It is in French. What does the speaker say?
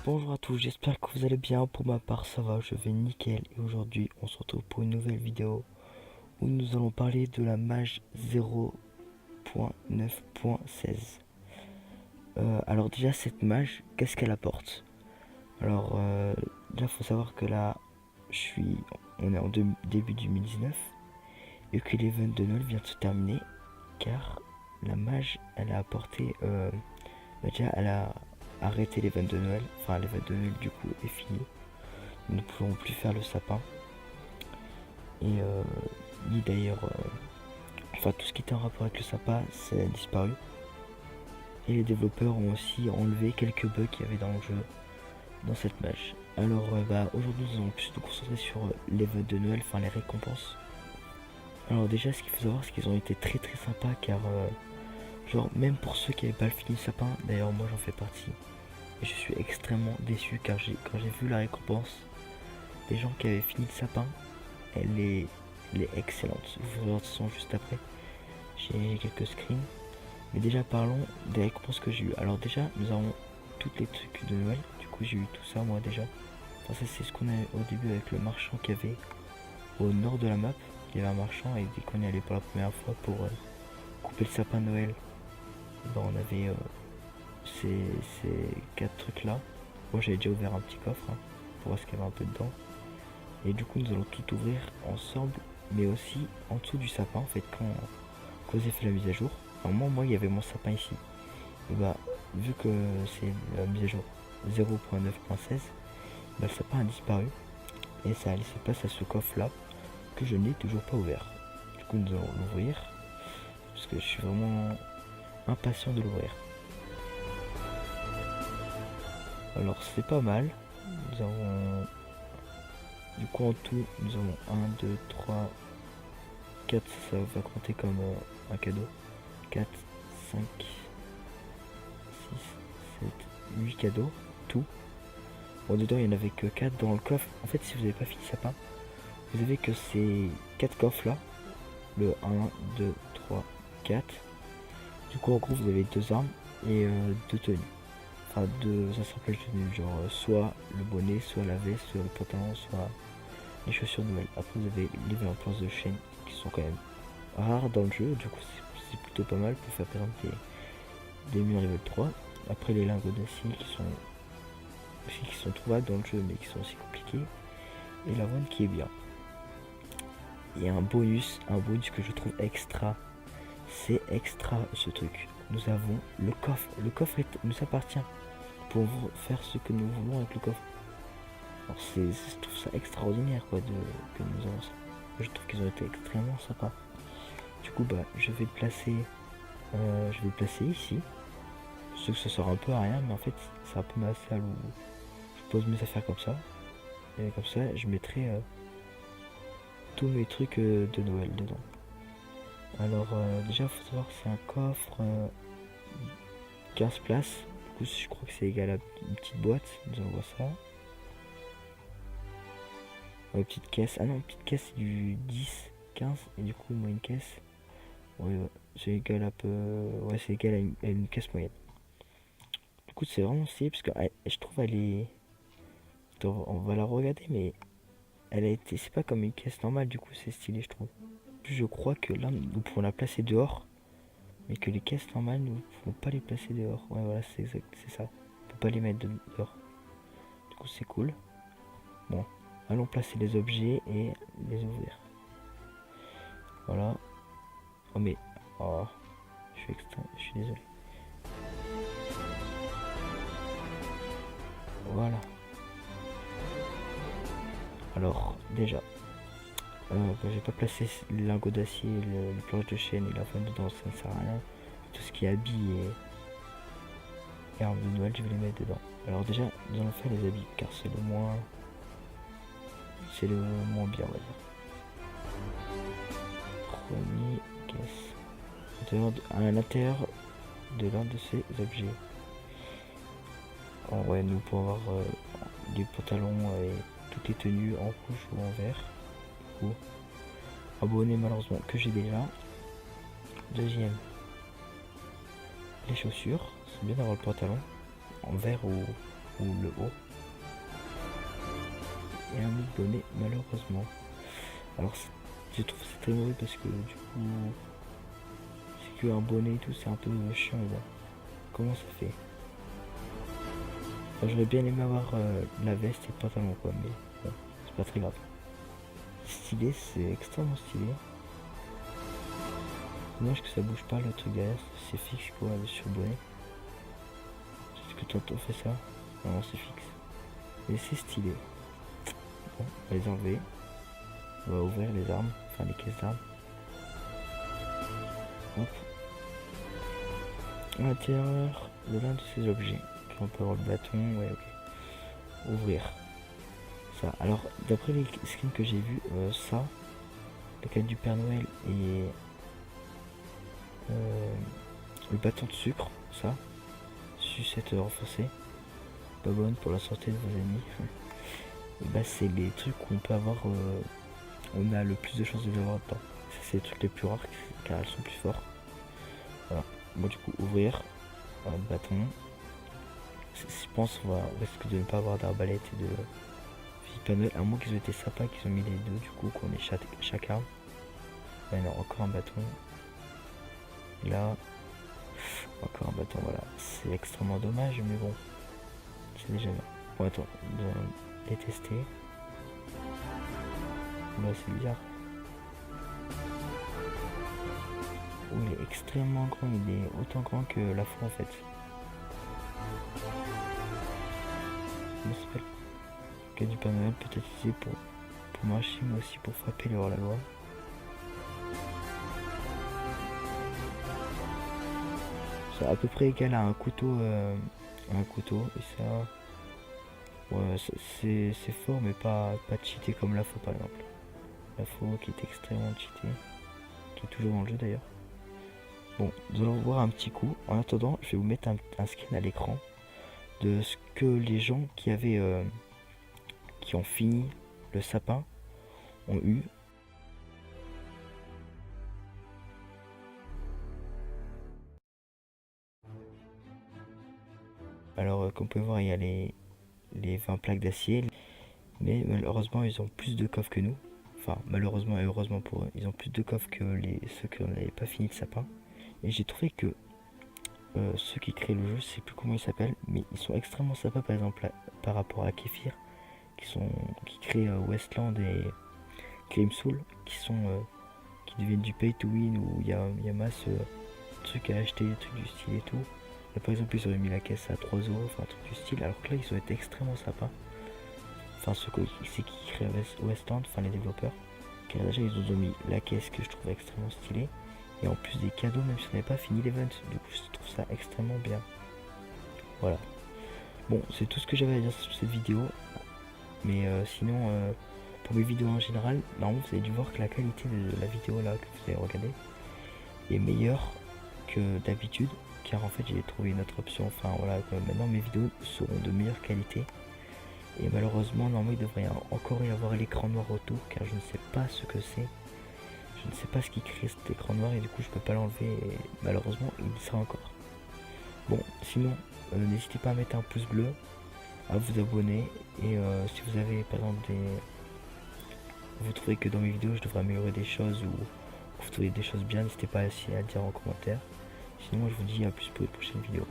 Bonjour à tous, j'espère que vous allez bien. Pour ma part ça va, je vais nickel. Et aujourd'hui on se retrouve pour une nouvelle vidéo où nous allons parler de la Mage 0.9.16. Alors déjà cette Mage, qu'est-ce qu'elle apporte? Alors déjà faut savoir que là on est en début 2019 et que l'event de Noël vient de se terminer, car la Mage elle a apporté déjà elle a arrêté l'event de Noël. Enfin l'event de Noël du coup est fini. Nous ne pourrons plus faire le sapin. Et ni d'ailleurs enfin tout ce qui était en rapport avec le sapin, ça a disparu. Et les développeurs ont aussi enlevé quelques bugs qu'il y avait dans le jeu, dans cette Mage. Alors aujourd'hui nous allons plus nous concentrer sur l'event de Noël, enfin les récompenses. Alors déjà ce qu'il faut savoir c'est qu'ils ont été très sympas, car genre même pour ceux qui n'avaient pas fini le sapin, d'ailleurs moi j'en fais partie, et je suis extrêmement déçu car quand j'ai vu la récompense des gens qui avaient fini le sapin, elle est excellente. Vous verrez de toute façon juste après, j'ai quelques screens. Mais déjà parlons des récompenses que j'ai eu. Alors déjà nous avons toutes les trucs de Noël, du coup j'ai eu tout ça moi déjà. Enfin ça c'est ce qu'on a au début avec le marchand qu'il y avait au nord de la map. Il y avait un marchand et dès qu'on y allait pour la première fois pour couper le sapin de Noël, on avait ces 4 trucs là. Moi j'avais déjà ouvert un petit coffre pour voir ce qu'il y avait un peu dedans. Et du coup nous allons tout ouvrir ensemble, mais aussi en dessous du sapin en fait quand j'ai fait la mise à jour. Alors moi il y avait mon sapin ici. Et vu que c'est la mise à jour 0.9.16, le sapin a disparu et ça a laissé place à ce coffre là que je n'ai toujours pas ouvert. Du coup nous allons l'ouvrir parce que je suis vraiment impatient de l'ouvrir. Alors c'est pas mal. Nous avons du coup en tout nous avons 1, 2, 3, 4, ça va compter comme un cadeau. 4, 5, 6, 7, 8 cadeaux, tout. Bon dedans il n'y en avait que 4 dans le coffre. En fait si vous n'avez pas fini sapin, vous avez que ces 4 coffres là. Le 1, 2, 3, 4. Du coup en gros vous avez 2 armes et 2 tenues. Enfin 2 assemblages de tenues, genre soit le bonnet, soit la veste, soit le pantalon, soit les chaussures de Noël. Après vous avez les planches de chaîne qui sont quand même rares dans le jeu, du coup c'est plutôt pas mal pour faire par exemple des murs level 3. Après les lingots d'acier qui sont trouvables dans le jeu mais qui sont aussi compliqués. Et la vente qui est bien. Il y a un bonus que je trouve extra. C'est extra ce truc. Nous avons le coffre. Le coffre nous appartient pour faire ce que nous voulons avec le coffre. Alors je trouve ça extraordinaire quoi que nous avons ça. Je trouve qu'ils ont été extrêmement sympas. Du coup je vais le placer ici. Je sais que ça sort un peu à rien, mais en fait c'est un peu ma salle où je pose mes affaires comme ça. Et comme ça je mettrai tous mes trucs de Noël dedans. Alors déjà il faut savoir que c'est un coffre 15 places. Du coup je crois que c'est égal à une petite boîte. Nous allons voir ça. Petite caisse. Ah non, petite caisse c'est du 10, 15. Et du coup moi une caisse. Ouais, c'est égal à peu. Ouais c'est égal à une caisse moyenne. Du coup c'est vraiment stylé parce que je trouve elle est. On va la regarder mais elle a été. C'est pas comme une caisse normale, du coup c'est stylé je trouve. Plus je crois que là nous pouvons la placer dehors. Mais que les caisses normales, nous ne pouvons pas les placer dehors. Ouais, voilà, c'est exact, c'est ça. On peut pas les mettre dehors. Du coup, c'est cool. Bon, allons placer les objets et les ouvrir. Voilà. Oh, mais. Oh, je suis désolé. Voilà. Alors, déjà. J'ai pas placé les lingots d'acier, les planches de chaîne et la fin dedans, ça ne sert à rien. Tout ce qui est habits et armes de Noël, je vais les mettre dedans. Alors déjà, nous allons faire les habits, car c'est le moins bien, on va dire. Premier caisse. À l'intérieur de l'un de ces objets. En vrai, nous pouvons avoir les pantalons et toutes les tenues en rouge ou en vert. Du coup, un bonnet malheureusement que j'ai déjà. Deuxième, les chaussures. C'est bien d'avoir le pantalon en vert ou le haut. Et un autre bonnet malheureusement. Alors je trouve c'est très mauvais parce que du coup c'est que un bonnet et tout, c'est un peu chiant. Bon. Comment ça fait? Enfin, j'aurais bien aimé avoir la veste et le pantalon quoi, mais bon, c'est pas très grave. Stylé, c'est extrêmement stylé. Dommage que ça bouge pas le truc derrière, c'est fixe quoi sur le bonnet. Est-ce que toi fait ça? Non, c'est fixe. Mais c'est stylé. Bon, on va les enlever. On va ouvrir les armes, enfin les caisses d'armes. Hop. À l'intérieur de l'un de ces objets. On peut avoir le bâton, ouais ok. Ouvrir. Ça. Alors d'après les skins que j'ai vus, ça, la canne du Père Noël et le bâton de sucre, ça, sucette renforcée, pas bonne pour la santé de vos ennemis. Et bah c'est les trucs qu'on peut avoir, on a le plus de chances de les avoir dedans. C'est les trucs les plus rares car elles sont plus fortes. Voilà. Bon du coup ouvrir, le bâton. Je pense qu'on va risque de ne pas avoir d'arbalète et de Père Noël, à moins qu'ils aient été sympas, qu'ils ont mis les deux du coup, qu'on ait chaque arme. Ouais, non, encore un bâton. Et là, encore un bâton, voilà. C'est extrêmement dommage, mais bon, c'est déjà bien. Bon, attends, de les tester. Là, c'est bizarre. Oh, il est extrêmement grand, il est autant grand que la fois en fait. Comment ça s'appelle? Le du Père Noël peut être utilisé pour marcher, mais aussi pour frapper le hors-la-loi. C'est à peu près égal à un couteau, et ça, ouais, c'est fort, mais pas cheaté comme la faux par exemple. La faux qui est extrêmement cheaté, qui est toujours dans le jeu d'ailleurs. Bon, nous allons voir un petit coup. En attendant, je vais vous mettre un skin à l'écran de ce que les gens qui avaient, qui ont fini le sapin ont eu. Alors, comme vous pouvez voir, il y a les 20 plaques d'acier, mais malheureusement, ils ont plus de coffres que nous. Enfin, malheureusement et heureusement pour eux, ils ont plus de coffres que ceux qui n'avaient pas fini le sapin. Et j'ai trouvé que ceux qui créent le jeu, je sais plus comment ils s'appellent, mais ils sont extrêmement sympas par exemple par rapport à Kefir, qui créent Westland et Claim Soul, qui deviennent du pay to win où il y a masse trucs à acheter, des trucs du style et tout. Là par exemple ils auraient mis la caisse à 3€, enfin un truc du style, alors que là ils ont été extrêmement sympas. Enfin ceux qui créent Westland, enfin les développeurs, car déjà ils ont mis la caisse que je trouve extrêmement stylée. Et en plus des cadeaux, même si on n'avait pas fini l'event. Du coup, je trouve ça extrêmement bien. Voilà. Bon, c'est tout ce que j'avais à dire sur cette vidéo. Mais sinon, pour mes vidéos en général, normalement, vous avez dû voir que la qualité de la vidéo là que vous avez regardée est meilleure que d'habitude. Car en fait, j'ai trouvé une autre option. Enfin, voilà, maintenant mes vidéos seront de meilleure qualité. Et malheureusement, normalement, il devrait encore y avoir l'écran noir autour. Car je ne sais pas ce que c'est. Je ne sais pas ce qui crée cet écran noir et du coup je peux pas l'enlever et malheureusement il y sera encore. Bon sinon n'hésitez pas à mettre un pouce bleu, à vous abonner et si vous avez par exemple vous trouvez que dans mes vidéos je devrais améliorer des choses ou vous trouvez des choses bien, n'hésitez pas à le dire en commentaire. Sinon moi je vous dis à plus pour une prochaine vidéo.